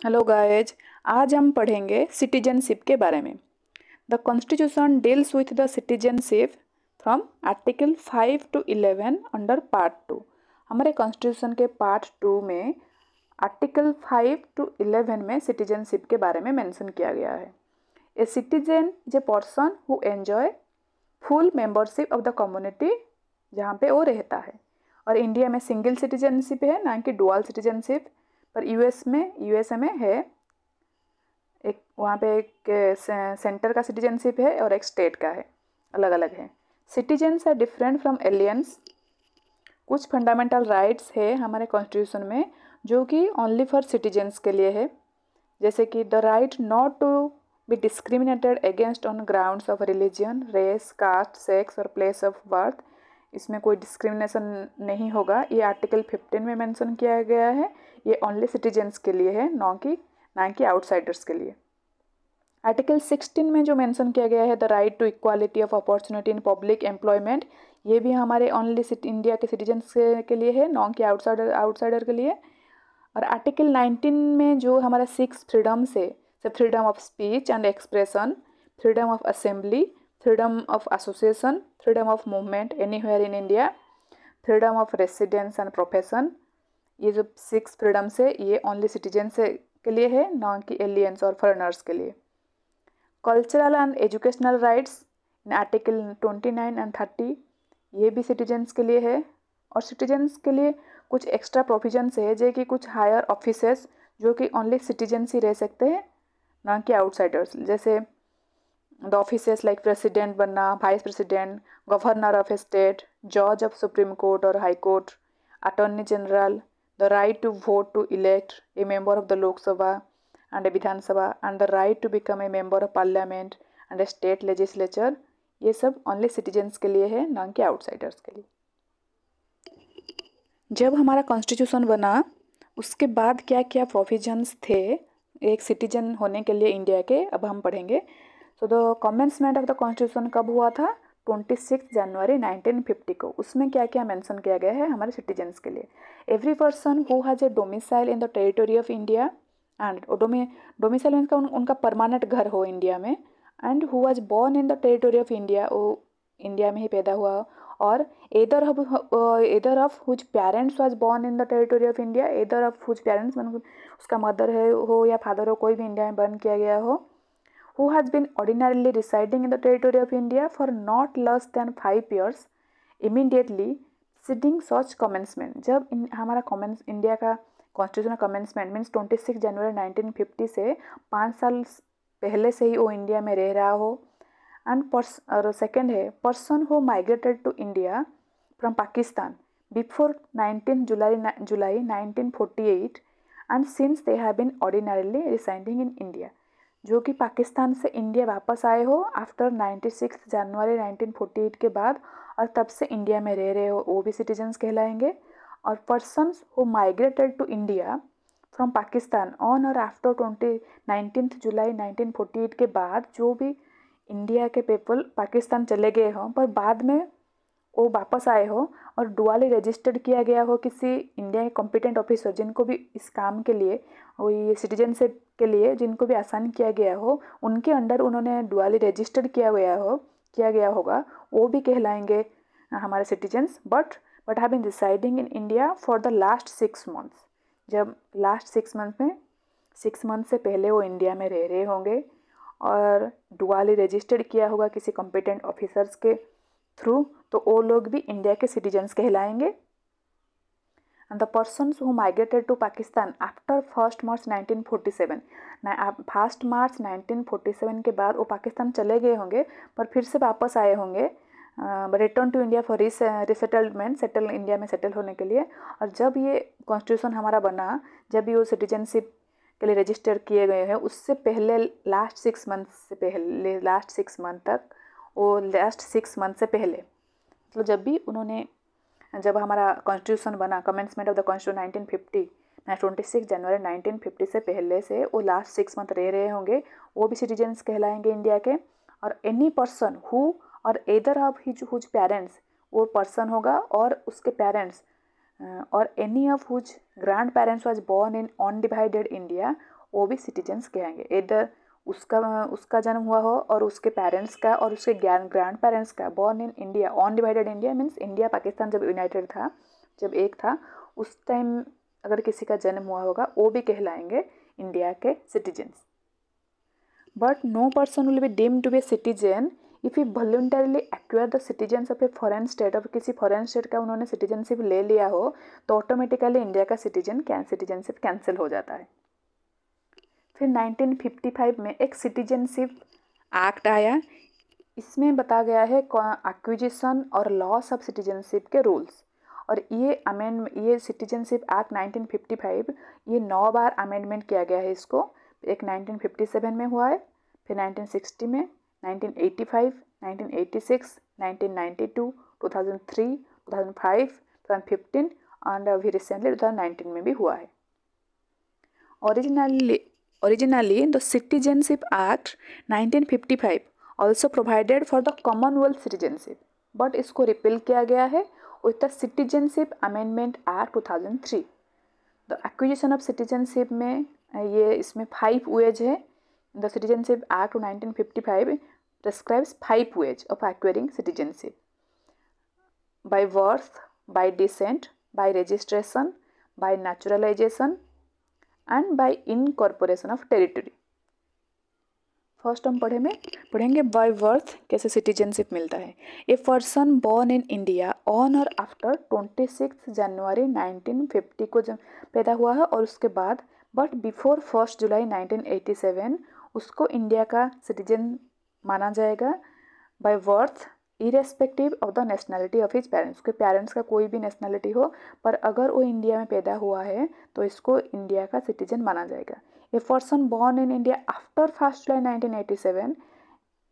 Hello guys. आज हम पढ़ेंगे सिटीजनशिप के बारे में। The constitution deals with the citizenship from article 5 to 11 under part 2। हमारे कॉन्स्टिट्यूशन के पार्ट 2 में आर्टिकल 5 to 11 में सिटीजनशिप के बारे में मेंशन किया गया है। A citizen is a person who enjoy full membership of the community जहाँ पे वो रहता है। और इंडिया में सिंगल सिटीजनशिप है, ना कि डुअल सिटीजनशिप। पर यूएसए में है एक, वहाँ पे एक सेंटर का सिटीजनशिप है और एक स्टेट का है, अलग अलग है। Citizens are different from aliens. कुछ फंडामेंटल राइट्स है हमारे कॉन्स्टिट्यूशन में जो कि ओनली फॉर सिटीजन्स के लिए है, जैसे कि the right not to be discriminated against on grounds of religion, race, caste, sex और प्लेस ऑफ बर्थ। इसमें कोई डिस्क्रिमिनेशन नहीं होगा। ये आर्टिकल 15 में मेंशन किया गया है। ये ओनली सिटीजन्स के लिए है, ना कि आउटसाइडर्स के लिए। आर्टिकल 16 में जो मेंशन किया गया है the right to equality of opportunity in public employment, ये भी हमारे ओनली इंडिया के सिटीजन्स के लिए है, ना कि आउटसाइडर के लिए। और आर्टिकल 19 में जो हमारा 6 फ्रीडम्स है, freedom of speech and expression, freedom of assembly, freedom of association, freedom of movement anywhere in India, freedom of residence and profession, ये जो 6 फ्रीडम्स है ये ओनली सिटीजन्स के लिए है, ना कि एलियंस और फॉरेनर्स के लिए। Cultural and educational rights in article 29 and 30, ये भी सिटीजन्स के लिए है। और सिटीजन्स के लिए कुछ एक्स्ट्रा प्रोविजंस है, जो कि कुछ हायर ऑफिसेस जो कि ओनली सिटीजन्स ही रह सकते हैं, ना कि आउटसाइडर्स। जैसे द ऑफिसेस लाइक प्रेसिडेंट बनना, vice president, governor of a state, जज ऑफ सुप्रीम कोर्ट और high court, attorney general, the right to vote to elect a member of the Lok Sabha and a Vidhan Sabha, and the right to become a member of parliament and a state legislature, ये सब only citizens के लिए है, ना कि outsiders के लिए। जब हमारा कॉन्स्टिट्यूशन बना उसके बाद क्या क्या प्रोविजंस थे एक सिटीजन होने के लिए इंडिया के, अब हम पढ़ेंगे। So the commencement of the constitution कब हुआ था? 26 जनवरी 1950 को। उसमें क्या क्या मेंशन किया गया है हमारे सिटीजन्स के लिए? Every person who has a domicile in the territory of India and domicile means का उनका परमानेंट घर हो इंडिया में, and who was born in the territory of India, वो इंडिया में ही पैदा हुआ, और either of whose parents was born in the territory of India, either of whose parents मतलब उसका मदर है हो या फादर हो, कोई भी इंडिया में बर्न किया गया हो, who has been ordinarily residing in the territory of India for not less than 5 years immediately preceding such commencement। जब हमारा इंडिया का कॉन्स्टिट्यूशन कमेंसमेंट मीन्स 26 जनवरी 1950 से 5 साल पहले से ही वो इंडिया में रह रहा हो। एंड सेकेंड है person who migrated to India from Pakistan before 19 जुलाई 1948 and since they have been ordinarily residing in India, जो कि पाकिस्तान से इंडिया वापस आए हो आफ्टर 96 जनवरी 1948 के बाद, और तब से इंडिया में रह रहे हो, वो भी सिटीजन्स कहलाएंगे। और persons who migrated to India from Pakistan on और आफ्टर 19 जुलाई 1948 के बाद जो भी इंडिया के पीपल पाकिस्तान चले गए हों पर बाद में वो वापस आए हो और डुअली रजिस्टर्ड किया गया हो किसी इंडिया के कॉम्पिटेंट ऑफिसर, जिनको भी इस काम के लिए वही सिटीजनशिप के लिए जिनको भी आसान किया गया हो, उनके अंडर उन्होंने डुअली रजिस्टर्ड किया गया होगा, वो भी कहलाएंगे हमारे citizens. But have been residing in India for the last 6 months. जब लास्ट 6 मंथ में 6 मंथ से पहले वो इंडिया में रह रहे होंगे और डुअली रजिस्टर्ड किया होगा किसी कॉम्पिटेंट ऑफिसर्स के थ्रू, तो वो लोग भी इंडिया के सिटीजन्स कहलाएंगे। And the persons who migrated to Pakistan after 1 March 1947, 1 March 1947 के बाद वो पाकिस्तान चले गए होंगे पर फिर से वापस आए होंगे return to India for resettlement, India में सेटल होने के लिए। और जब ये कॉन्स्टिट्यूशन हमारा बना, जब ये वो सिटीजनशिप के लिए रजिस्टर किए गए हैं, उससे पहले लास्ट 6 मंथ से पहले मतलब जब हमारा कॉन्स्टिट्यूशन बना, कमेंसमेंट ऑफ द कॉन्स्टिट्यूशन 1950 26 जनवरी 1950 से पहले से वो लास्ट 6 मंथ रह रहे होंगे, वो भी सिटीजन्स कहलाएंगे इंडिया के। और एनी पर्सन हु और एदर ऑफ हुज पेरेंट्स, वो पर्सन होगा और उसके पेरेंट्स और any of whose grandparents was born in undivided India, वो भी सिटीजन्स कहलाएंगे। इधर उसका जन्म हुआ हो और उसके पेरेंट्स का और उसके ग्रैंड पेरेंट्स का born in India, undivided India means India Pakistan जब यूनाइटेड था, जब एक था, उस टाइम अगर किसी का जन्म हुआ होगा वो भी कहलाएंगे इंडिया के citizens. But no person will be deemed to be citizen if he voluntarily acquire the citizens of a foreign state, of किसी फॉरेन स्टेट का उन्होंने सिटीजनशिप ले लिया हो तो ऑटोमेटिकली इंडिया का सिटीजनशिप कैंसिल हो जाता है। फिर 1955 में एक सिटीजनशिप एक्ट आया, इसमें बताया गया है एक्विजिशन और लॉस ऑफ सिटीजनशिप के रूल्स। और ये सिटीजनशिप एक्ट 1955 ये 9 बार अमेंडमेंट किया गया है इसको। एक 1957 में हुआ है, फिर 1960 में, 1985, 1986, 1992, 2003, 2005, 2015 एंड अभी रिसेंटली 2019 में भी हुआ है। Originally, the Citizenship Act 1955 also provided for the Commonwealth citizenship, but इसको रिपील किया गया है with the Citizenship Amendment Act 2003। The acquisition of citizenship में ये इसमें 5 ways है। The Citizenship Act 1955 prescribes 5 ways of acquiring citizenship: by birth, by descent, by registration, by naturalization and by incorporation of territory. First हम पढ़ेंगे by birth कैसे citizenship मिलता है। A person born in India on और after 26 जनवरी 1950 को जब पैदा हुआ है और उसके बाद बट बिफोर 1 जुलाई 1987 उसको इंडिया का सिटीजन माना जाएगा। By birth irrespective of the nationality of his parents, के पेरेंट्स का कोई भी नेशनलिटी हो पर अगर वो इंडिया में पैदा हुआ है तो इसको इंडिया का सिटीजन माना जाएगा। ए person born in India after 1 जुलाई 1987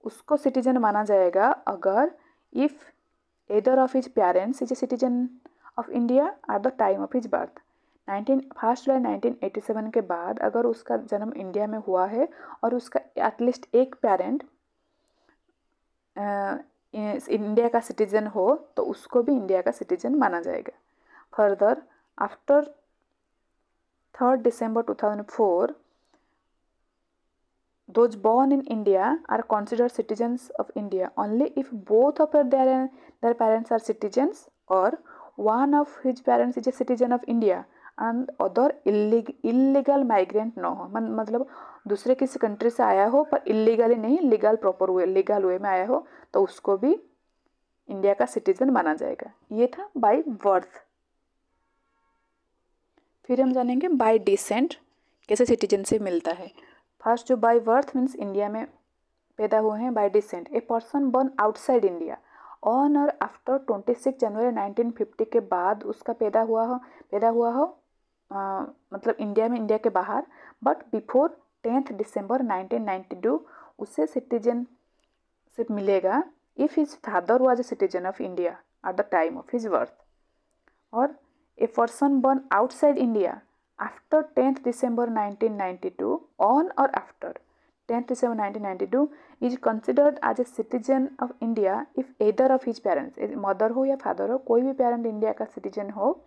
उसको सिटीजन माना जाएगा अगर if either of his parents is a citizen of India at the time of his birth. 1 जुलाई 1987 के बाद अगर उसका जन्म इंडिया में हुआ है और उसका एटलीस्ट एक पेरेंट इंडिया का सिटीजन हो तो उसको भी इंडिया का सिटीजन माना जाएगा। Further after 3 December 2004 those born in India are considered citizens of India only if both of their parents are citizens or one of his parents is a citizen of India and other illegal migrant न हो। मतलब दूसरे किसी country से आया हो पर illegally नहीं, लीगल वे में आया हो तो उसको भी इंडिया का सिटीजन माना जाएगा। ये था बाय बर्थ। फिर हम जानेंगे बाय डिसेंट कैसे सिटीजनशिप मिलता है। फर्स्ट जो बाय बर्थ मीन्स इंडिया में पैदा हुए हैं। Bye decent A person born outside India on और आफ्टर 26 जनवरी 1950 के बाद उसका पैदा हुआ हो मतलब इंडिया में, इंडिया के बाहर, बट बिफोर 10 दिसंबर 1992 उससे सिटीजनशिप मिलेगा if his father was a citizen of India at the time of his birth. और a person born outside India after 10 December 1992 on और after 10 December 1992 is considered as a citizen of India if either of his parents, mother हो या father हो, कोई भी parent India का citizen हो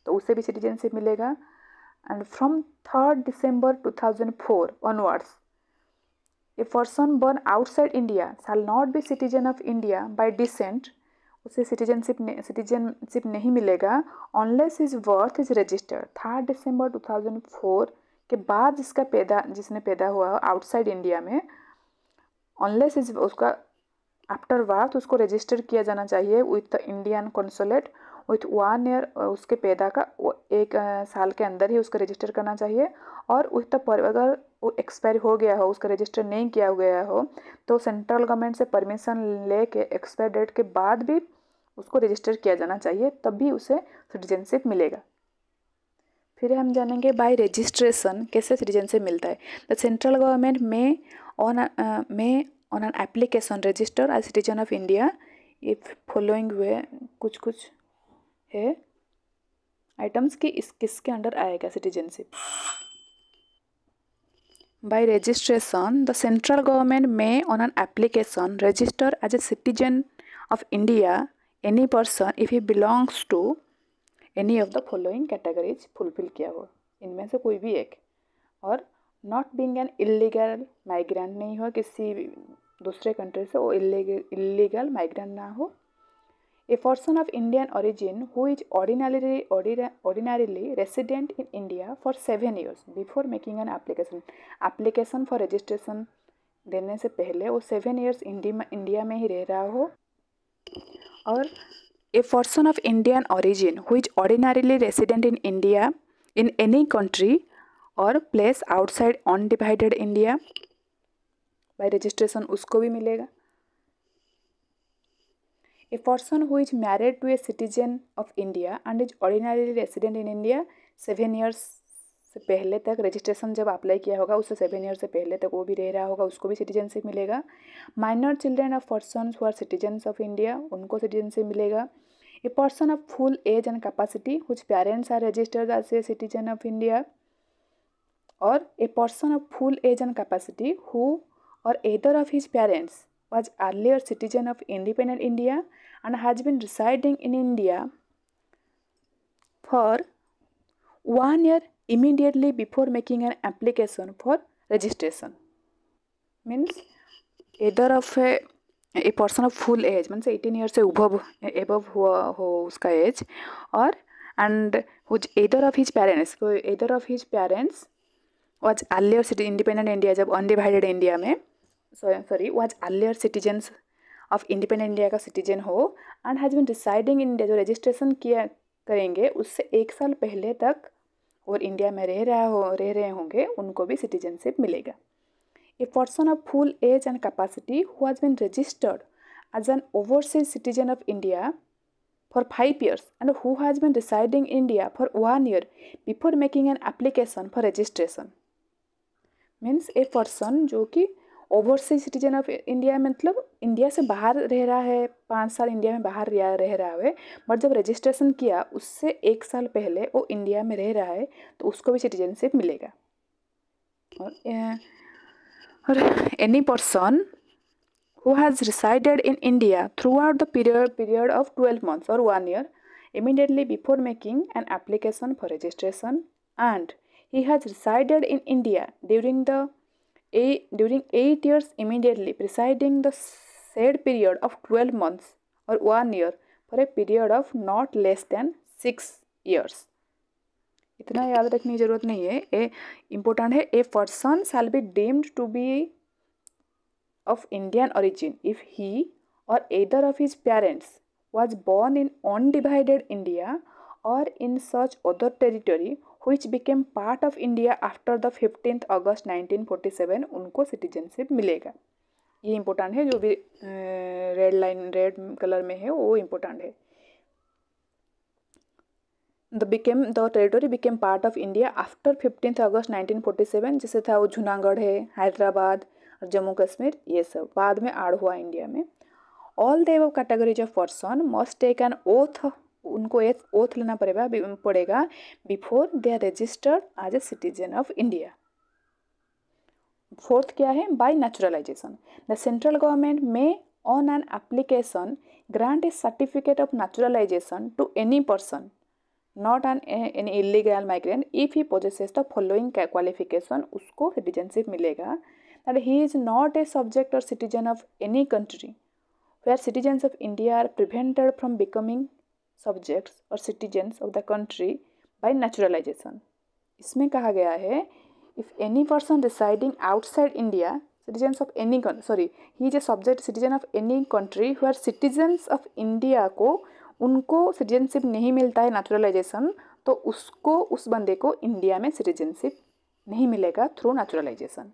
तो उसे भी सिटीजनशिप मिलेगा। And from 3 December 2004 onwards A person born outside India shall not be citizen of India by decent, उसे सिटीजनशिप नहीं मिलेगा unless his birth is registered 3 December 2004 के बाद जिसने पैदा हुआ आउटसाइड इंडिया में, अनलेस इज उसका आफ्टर बर्थ उसको रजिस्टर किया जाना चाहिए with the Indian consulate with 1 year, उसके पैदा का 1 साल के अंदर ही उसको रजिस्टर करना चाहिए। और विथ द अगर वो एक्सपायर हो गया हो, उसका रजिस्टर नहीं किया गया हो तो सेंट्रल गवर्नमेंट से परमिशन लेके एक्सपायर डेट के बाद भी उसको रजिस्टर किया जाना चाहिए, तभी उसे सिटीजनशिप मिलेगा। फिर हम जानेंगे बाय रजिस्ट्रेशन कैसे सिटीजनशिप मिलता है। द सेंट्रल गवर्नमेंट में on an application register as citizen of India if following way कुछ है आइटम्स की किसके अंडर आएगा citizenship. By registration the central government में on an application register as a citizen of India any person if he belongs to any of the following categories fulfil किया हो, इनमें से कोई भी एक। और not being an illegal migrant नहीं हो, किसी दूसरे कंट्री से वो इलीगल माइग्रेंट ना हो। A person of Indian origin who is ordinarily resident in India for 7 years before making an application for registration देने से पहले वो 7 years इंडिया में ही रह रहा हो। और a person of Indian origin who is ordinarily resident in India in any country or place outside undivided India by registration उसको भी मिलेगा। A person who is married to a citizen of India and is ordinarily resident in India 7 years से पहले तक, registration जब apply किया होगा उससे 7 ईयर से पहले तक वो भी रह रहा होगा, उसको भी सिटीजनशिप मिलेगा। Minor children of persons who are citizens of India, उनको सिटीजनशिप मिलेगा। A person of full age and capacity whose parents are registered as a citizen of India, और a person of full age and capacity who और either of his parents was earlier citizen of independent India and has been residing in India for 1 year immediately before making an application for registration. Means either of a person of full age, means 18 years से above हुआ हो उसका as, और and which either of his parents was earlier independent India, जब undivided India में was earlier citizens of independent India का citizen हो, and has been residing in India, जो रजिस्ट्रेशन किया करेंगे उससे 1 साल पहले तक और इंडिया में रह रहे होंगे, उनको भी सिटीजनशिप मिलेगा। A person of full age and capacity who has been registered as an overseas citizen of India for 5 years and who has been residing in India for 1 year before making an application for registration। Means a person जो कि overseas citizen of India, मतलब India से बाहर रह रहा है, 5 साल India में बाहर रह रहा है, बट जब रजिस्ट्रेशन किया उससे 1 साल पहले वो इंडिया में रह रहा है तो उसको भी सिटीजनशिप मिलेगा। और any person who has resided in India through out the period of 12 months और 1 year immediately before making an application for registration, and he has resided in India during 8 years immediately preceding the said period of 12 months or 1 year for a period of not less than 6 years। इतना याद रखने की जरूरत नहीं है, a important है। A person shall be deemed to be of Indian origin if he or either of his parents was born in undivided India or in such other territory which became part of India after the 15th August 1947, उनको citizenship मिलेगा। ये important है, जो भी red colour में है वो important है। The territory became part of India after 15th August 1947, जैसे था वो जूनागढ़ है, हैदराबाद और जम्मू कश्मीर, ये सब बाद में ऐड हुआ इंडिया में। All the above categories of person must take an oath, उनको एक ओथ लेना पड़ेगा before they are registered as a citizen of India. Fourth क्या है? By naturalization the central government में on an application grant a certificate of naturalization to any person not an illegal migrant if he possesses the following qualification, उसको citizenship मिलेगा। That he is not a subject or citizen of any country where citizens of India are prevented from becoming subjects or citizens of the country by naturalization। इसमें कहा गया है if any person residing outside India, citizens of any he is a subject citizen of any country where citizens of India को उनको citizenship नहीं मिलता है naturalisation, तो उसको उस बंदे को इंडिया में सिटीजनशिप नहीं मिलेगा थ्रू नेचुरलाइजेशन।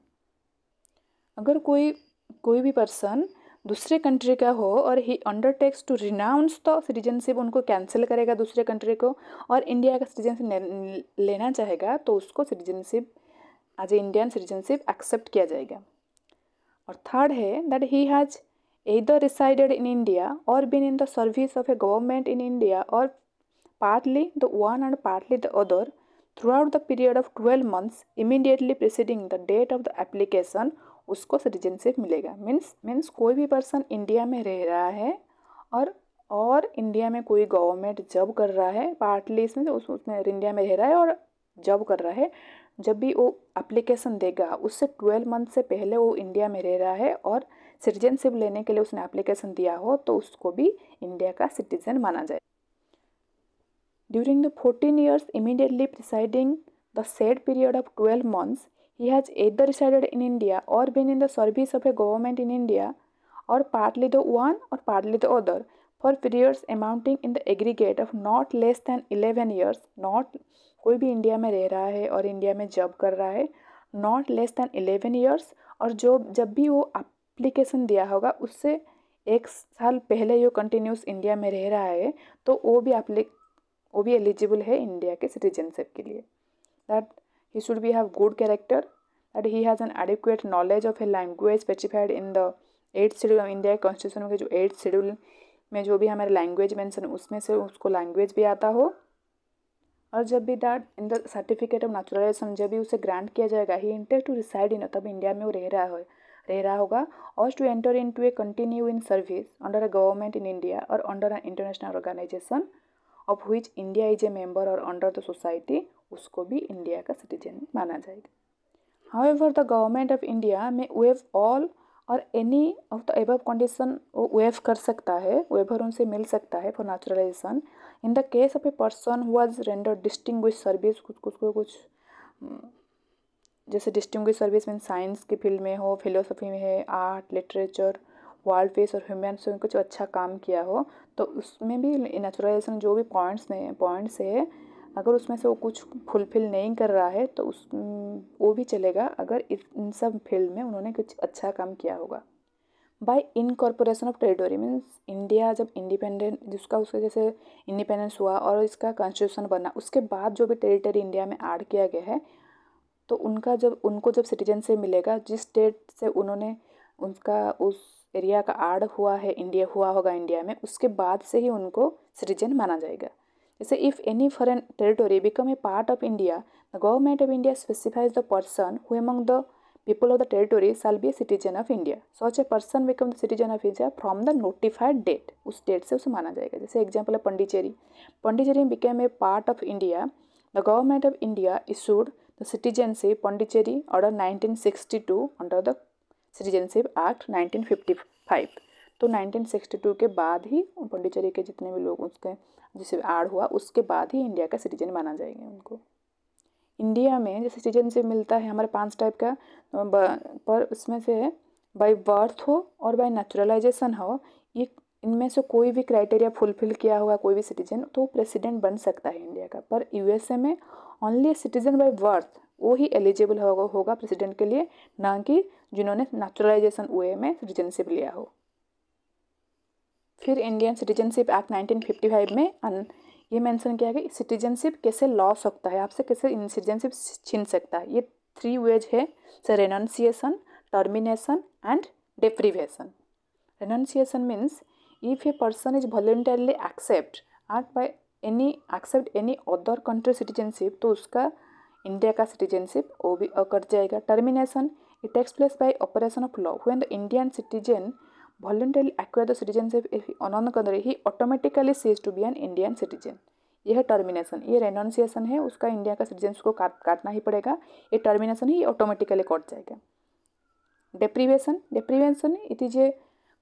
अगर कोई भी पर्सन दूसरे कंट्री का हो और he undertakes to renounce the citizenship, उनको कैंसिल करेगा दूसरे कंट्री को और इंडिया का सिटीजनशिप लेना चाहेगा, तो उसको citizenship as a Indian citizenship accept किया जाएगा। और थर्ड है that he has either resided in India or been in the service of a government in India or partly the one and partly the other throughout the period of 12 months immediately preceding the date of the application, उसको citizenship मिलेगा। Means कोई भी person India में रह रहा है और और इंडिया में कोई गवर्नमेंट जॉब कर रहा है, पार्टली इसमें तो उसमें इंडिया में रह रहा है और जॉब कर रहा है, जब भी वो एप्लीकेशन देगा उससे 12 मंथ से पहले वो इंडिया में रह रहा है और सिटीजनशिप लेने के लिए उसने एप्लीकेशन दिया हो तो उसको भी इंडिया का सिटीजन माना जाए। During the 14 years immediately preceding the said period of 12 months, he has either resided in India or been in the service of a government in India, or partly the one or partly the other, for periods amounting in the aggregate of not less than 11 years, not कोई भी India में रह रहा है और India में job कर रहा है, नॉट लेस दैन 11 ईयर्स, और जो जब भी वो एप्लीकेशन दिया होगा उससे 1 साल पहले जो कंटिन्यूस इंडिया में रह रहा है तो वो भी एलिजिबल है इंडिया के सिटीजनशिप के लिए। That he should be have good character, that he has an adequate knowledge of a language specified in the 8th schedule of India के कॉन्स्टिट्यूशन के जो 8th शेड्यूल में जो भी हमारे लैंग्वेज मेंशन उसमें से उसको लैंग्वेज भी आता हो, और जब भी that in the certificate of naturalization जब भी उसे ग्रांट किया जाएगा he intend to reside in, तब इंडिया में वो रह रहा होगा, और to enter into a continue in service under a government in India और under an international organization of which India is a member और अंडर द सोसाइटी, उसको भी इंडिया का सिटीजन माना जाएगा। However the government of India में wave all और any of the above condition वो वेव कर सकता है, वेवर उनसे मिल सकता है for naturalisation in the case of a person who has render distinguish service, कुछ जैसे डिस्टिंग्विश सर्विस मीन साइंस के फील्ड में हो, फिलोसफी में है, आर्ट, लिटरेचर, वर्ल्ड पीस और ह्यूमन्स में कुछ अच्छा काम किया हो, तो उसमें भी नेचुरलाइजेशन जो भी पॉइंट्स है अगर उसमें से वो कुछ फुलफिल नहीं कर रहा है तो उस वो भी चलेगा अगर इन सब फील्ड में उन्होंने कुछ अच्छा काम किया होगा। Bye incorporation of territory means India जब इंडिपेंडेंट जिसका उसके जैसे इंडिपेंडेंस हुआ और इसका कॉन्स्टिट्यूशन बना उसके बाद जो भी टेरिटरी इंडिया में ऐड किया गया है तो उनको जब सिटीजनशिप मिलेगा जिस स्टेट से उन्होंने उनका उस एरिया का ऐड हुआ है इंडिया हुआ होगा इंडिया में उसके बाद से ही उनको सिटीजन माना जाएगा। जैसे if any foreign territory become a part of India the government of India specifies the person who among the people of the territory shall be a citizen of India. Such a person become the citizen of India from the notified date. उस date से उसे माना जाएगा। जैसे example है Pondicherry became a part of India. The government of India issued the citizenship Pondicherry order 1962 under the Citizenship Act 1955. तो 1962 के बाद ही पौंडीचेरी के जितने भी लोग उसके जिसे ऐड हुआ उसके बाद ही इंडिया का सिटीजन माना जाएगा उनको। इंडिया में जैसे सिटीजनशिप मिलता है हमारे 5 टाइप का, पर उसमें से बाय बर्थ हो और बाय नेचुरलाइजेशन हो, ये इनमें से कोई भी क्राइटेरिया फुलफिल किया हुआ कोई भी सिटीजन तो प्रेसिडेंट बन सकता है इंडिया का। पर यूएसए में ओनली सिटीजन बाय बर्थ वो ही एलिजिबल होगा प्रेसिडेंट के लिए, ना कि जिन्होंने नेचुरलाइजेशन वे में सिटीजनशिप लिया हो। फिर इंडियन सिटीजनशिप एक्ट 1955 में ये मेंशन किया कि सिटीजनशिप कैसे लॉस होता है, आपसे कैसे सिटीजनशिप छीन सकता है। ये 3 वेज है, so renunciation, termination and deprivation. Renunciation means if a person is voluntarily accept any other country citizenship तो उसका इंडिया का सिटीजनशिप वो भी कट जाएगा। Termination it takes place by operation of law when the Indian citizen voluntarily acquire the citizenship if another country he automatically cease to be an Indian citizen। यह है termination. ये रेनोन्सिएशन है उसका इंडिया का सिटीजनशिप को काटना ही पड़ेगा, ये टर्मिनेशन ही ऑटोमेटिकली कट जाएगा। Deprivation it is a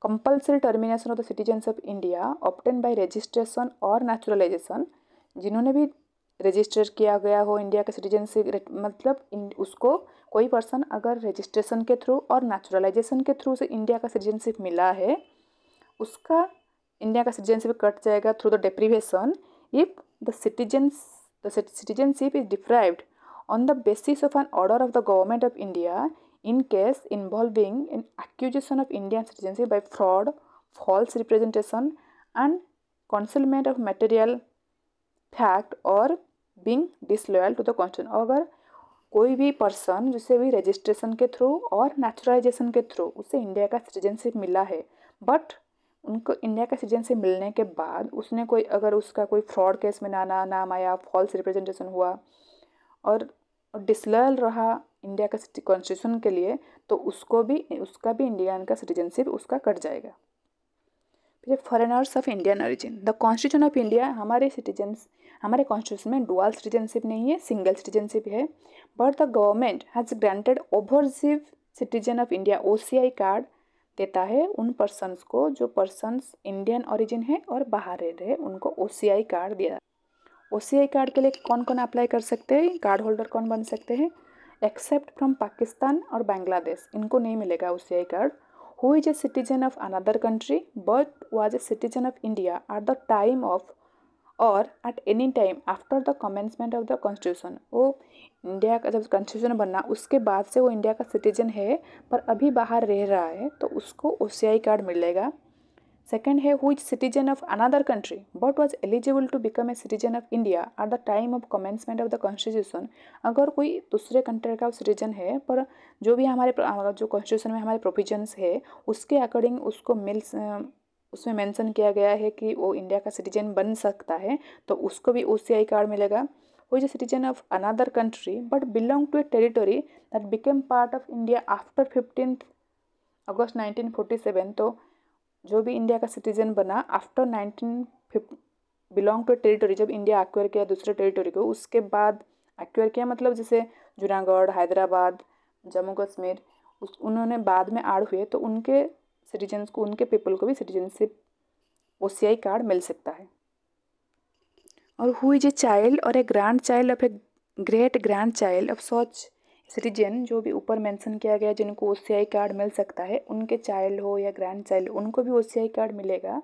compulsory termination of the citizenship of India obtain bye registration और नेचुरलाइजेशन। जिन्होंने भी रजिस्टर किया गया हो इंडिया का सिटीजनशिप मतलब उसको कोई पर्सन अगर रजिस्ट्रेशन के थ्रू और नेचुरलाइजेशन के थ्रू से इंडिया का सिटीजनशिप मिला है उसका इंडिया का सिटीजनशिप कट जाएगा through the deprivation if the citizenship is deprived on the basis of an order of the government of India in case involving an accusation of Indian citizenship by fraud, false representation and concealment of material fact or being disloyal to the constitution। अगर कोई भी person जिसे भी registration के through और naturalisation के through उसे India का सिटीजनशिप मिला है बट उनको इंडिया का सिटीजनशिप मिलने के बाद उसने कोई अगर उसका कोई फ्रॉड केस में नाम आया, फॉल्स रिप्रेजेंटेशन हुआ और डिसलॉयल रहा इंडिया का कॉन्स्टिट्यूशन के लिए तो उसका भी इंडियन का सिटीजनशिप उसका कट जाएगा। Foreigners of Indian origin, the constitution of India, हमारे सिटीजन्स, हमारे कॉन्स्टिट्यूशन में डुअल सिटीजनशिप नहीं है, सिंगल सिटीजनशिप है, but the government has granted overseas citizen of India OCI card देता है उन पर्सनस को जो पर्सनस इंडियन ओरिजिन है और बाहर रह रहे हैं, उनको OCI कार्ड दिया। OCI कार्ड के लिए कौन कौन अप्लाई कर सकते हैं, कार्ड होल्डर कौन बन सकते हैं, एक्सेप्ट फ्रॉम पाकिस्तान और बांग्लादेश, इनको नहीं मिलेगा OCI card. Who is a citizen of another country but was a citizen of India at the time of और at any time after the commencement of the constitution, वो इंडिया का जब constitution बना उसके बाद से वो इंडिया का सिटीजन है पर अभी बाहर रह रहा है तो उसको OCI कार्ड मिलेगा। सेकेंड है who is citizen of another country but was eligible to become a citizen of India at the time of commencement of the constitution, अगर कोई दूसरे कंट्री का सिटीजन है पर जो भी हमारे जो कॉन्स्टिट्यूशन में हमारे प्रोविजंस है उसके अकॉर्डिंग उसको उसमें मेंशन किया गया है कि वो इंडिया का सिटीजन बन सकता है तो उसको भी OCI कार्ड मिलेगा। Who is a citizen of another country but belong to a territory that became part of India after 15 August 1947, तो जो भी इंडिया का सिटीजन बना आफ्टर 1950 बिलोंग टू टेरिटरी, जब इंडिया एक्वायर किया दूसरे टेरिटरी को उसके बाद एक्वायर किया, मतलब जैसे जूनागढ़, हैदराबाद, जम्मू कश्मीर, उन्होंने बाद में ऐड हुए तो उनके सिटीजन्स को, उनके पीपल को भी सिटीजनशिप OCI कार्ड मिल सकता है। और हु इज ए चाइल्ड और a grandchild of a great grandchild of such citizen, जो भी ऊपर मेंशन किया गया जिनको OCI कार्ड मिल सकता है, उनके चाइल्ड हो या ग्रैंड चाइल्ड उनको भी OCI कार्ड मिलेगा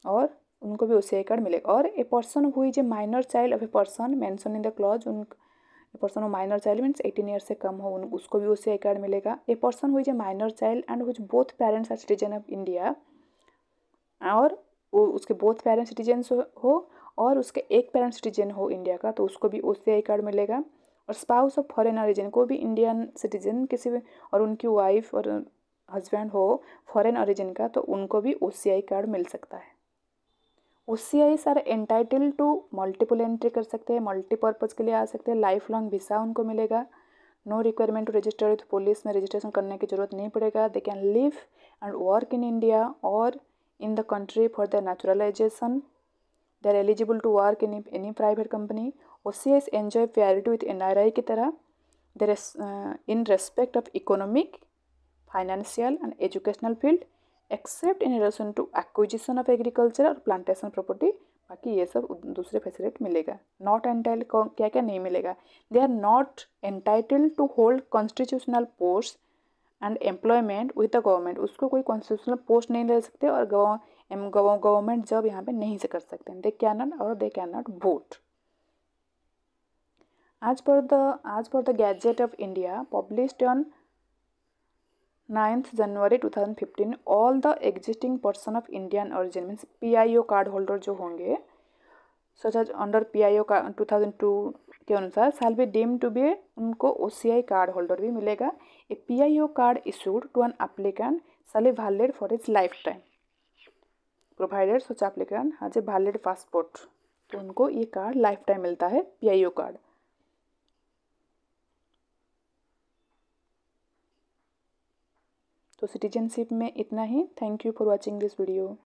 और उनको भी OCI कार्ड मिलेगा। और a person who is a minor child of a person mention in the clause, उन पर्सन हो माइनर चाइल्ड मीन्स 18 ईयर से कम हो उसको भी OCI कार्ड मिलेगा। A person who is a minor child and whose both parents are citizen of India, और वो उसके बोथ पेरेंट्स सिटीजन हो और उसके एक पेरेंट सिटीजन हो इंडिया का तो उसको भी OCI कार्ड मिलेगा। और स्पाउस ऑफ फॉरेन ओरिजिन को भी इंडियन सिटीजन किसी भी और उनकी वाइफ और हस्बैंड हो फॉरेन ओरिजिन का तो उनको भी OCI कार्ड मिल सकता है। OCIs are entitle to multiple entry कर सकते हैं, मल्टीपर्पज़ के लिए आ सकते हैं, लाइफ लॉन्ग वीसा उनको मिलेगा, no requirement to register with police में रजिस्ट्रेशन करने की जरूरत नहीं पड़ेगा, they can live and work in India और in the country for their naturalization, they are eligible to work in any private company। OCIs enjoy priority with NRI की तरह, there is in respect of economic, financial and educational field except in relation to acquisition of agriculture और plantation property, बाकी ये सब दूसरे facility मिलेगा। Not entitled क्या क्या नहीं मिलेगा, they are not entitled to hold constitutional post and employment with the government, उसको कोई कॉन्स्टिट्यूशनल पोस्ट नहीं ले सकते और गवर्नमेंट जॉब यहाँ पे नहीं से कर सकते हैं, दे कैन नॉट और दे कैन नॉट वोट। आज पर the gadget of India published on 9th January 2015 all the existing person of Indian origin means PIO card holder जो होंगे सच एज अंडर PIO का 2002 के अनुसार shall be deemed to be, उनको OCI card holder भी मिलेगा। A PIO card issued to an applicant shall be valid for its life time provided such applicant has a valid passport, तो उनको ये card life time मिलता है PIO card. तो citizenship में इतना ही। Thank you for watching this video.